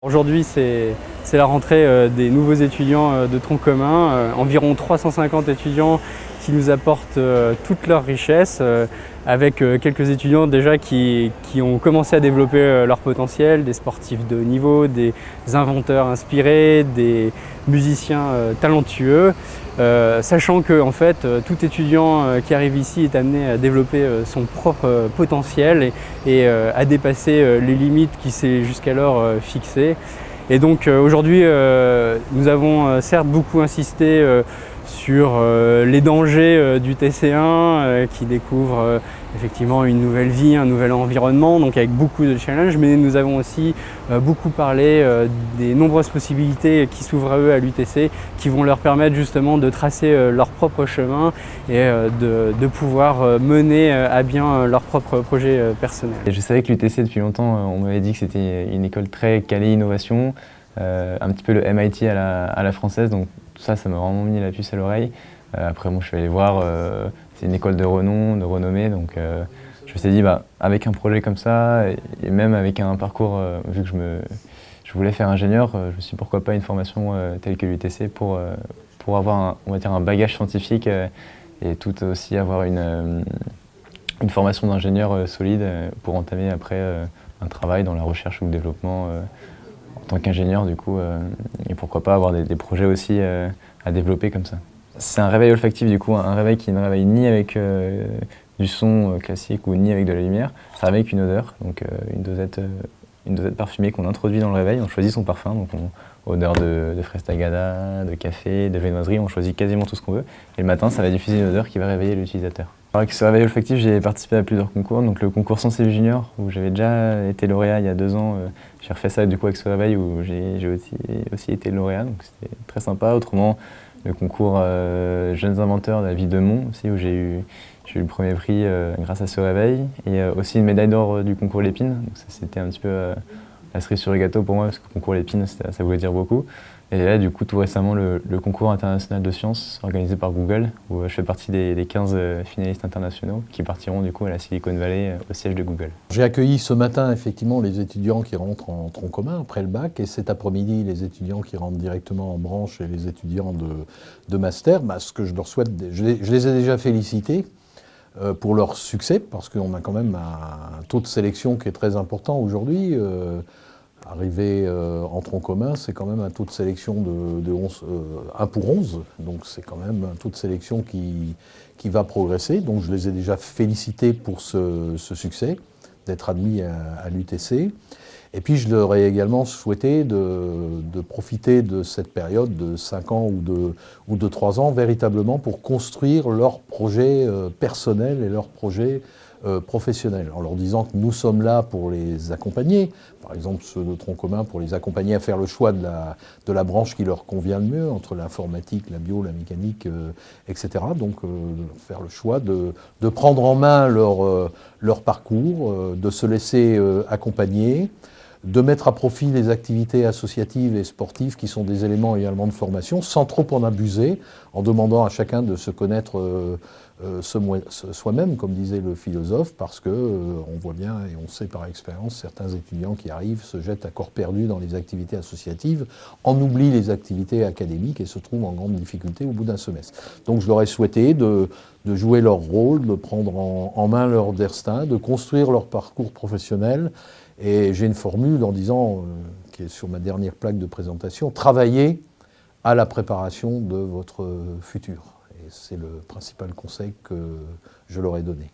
Aujourd'hui, c'est la rentrée des nouveaux étudiants de tronc commun, environ 350 étudiants qui nous apportent toute leur richesse, avec quelques étudiants déjà qui ont commencé à développer leur potentiel, des sportifs de haut niveau, des inventeurs inspirés, des musiciens talentueux, sachant que en fait, tout étudiant qui arrive ici est amené à développer son propre potentiel et à dépasser les limites qui s'est jusqu'alors fixées. Et donc aujourd'hui, nous avons certes beaucoup insisté sur les dangers du TC1 qui découvre effectivement une nouvelle vie, un nouvel environnement, donc avec beaucoup de challenges, mais nous avons aussi beaucoup parlé des nombreuses possibilités qui s'ouvrent à eux à l'UTC, qui vont leur permettre justement de tracer leur propre chemin et de pouvoir mener à bien leur propre projet personnel. Je savais que l'UTC depuis longtemps, on m'avait dit que c'était une école très calée innovation, un petit peu le MIT à la française, donc tout ça, ça m'a vraiment mis la puce à l'oreille. Après, moi, je suis allé voir, c'est une école de renom, de renommée, donc je me suis dit, avec un projet comme ça, et même avec un parcours, vu que je voulais faire ingénieur, je me suis dit, pourquoi pas une formation telle que l'UTC pour avoir on va dire un bagage scientifique et tout aussi avoir une formation d'ingénieur solide pour entamer après un travail dans la recherche ou le développement en tant qu'ingénieur du coup, et pourquoi pas avoir des projets aussi à développer comme ça. C'est un réveil olfactif du coup, un réveil qui ne réveille ni avec du son classique ou ni avec de la lumière, ça réveille avec une odeur, donc une dosette parfumée qu'on introduit dans le réveil, on choisit son parfum, donc odeur de fraise tagada, de café, de viennoiserie, on choisit quasiment tout ce qu'on veut, et le matin ça va diffuser une odeur qui va réveiller l'utilisateur. Avec ce réveil olfactif, j'ai participé à plusieurs concours, donc le concours Sensible Junior, où j'avais déjà été lauréat il y a 2 ans, j'ai refait ça du coup avec ce réveil où j'ai aussi été lauréat, donc c'était très sympa. Autrement, le concours Jeunes Inventeurs de la ville de Mont, aussi, où j'ai eu le premier prix grâce à ce réveil, et aussi une médaille d'or du concours Lépine, donc ça c'était un petit peu la cerise sur le gâteau pour moi, parce que le concours Lépine, ça voulait dire beaucoup. Et là, du coup, tout récemment, le concours international de sciences organisé par Google, où je fais partie des 15 finalistes internationaux qui partiront du coup à la Silicon Valley, au siège de Google. J'ai accueilli ce matin effectivement les étudiants qui rentrent en tronc commun après le bac, et cet après-midi les étudiants qui rentrent directement en branche et les étudiants de master. Ce que je leur souhaite, je les ai déjà félicités pour leur succès, parce qu'on a quand même un taux de sélection qui est très important aujourd'hui. Arriver en tronc commun, c'est quand même un taux de sélection de 1 pour 11, donc c'est quand même un taux de sélection qui va progresser. Donc je les ai déjà félicités pour ce succès, d'être admis à l'UTC. Et puis je leur ai également souhaité de profiter de cette période de 5 ans ou de 3 ans véritablement pour construire leur projet personnel et leur projet professionnels, en leur disant que nous sommes là pour les accompagner, par exemple ceux de tronc commun, pour les accompagner à faire le choix de la branche qui leur convient le mieux, entre l'informatique, la bio, la mécanique, etc. Donc faire le choix de prendre en main leur parcours, de se laisser accompagner, de mettre à profit les activités associatives et sportives qui sont des éléments également de formation, sans trop en abuser, en demandant à chacun de se connaître soi-même, comme disait le philosophe, parce que on voit bien et on sait par expérience, certains étudiants qui arrivent se jettent à corps perdu dans les activités associatives, en oublient les activités académiques et se trouvent en grande difficulté au bout d'un semestre. Donc je leur ai souhaité de jouer leur rôle, de prendre en main leur destin, de construire leur parcours professionnel. Et j'ai une formule en disant, qui est sur ma dernière plaque de présentation, travaillez à la préparation de votre futur. Et c'est le principal conseil que je leur ai donné.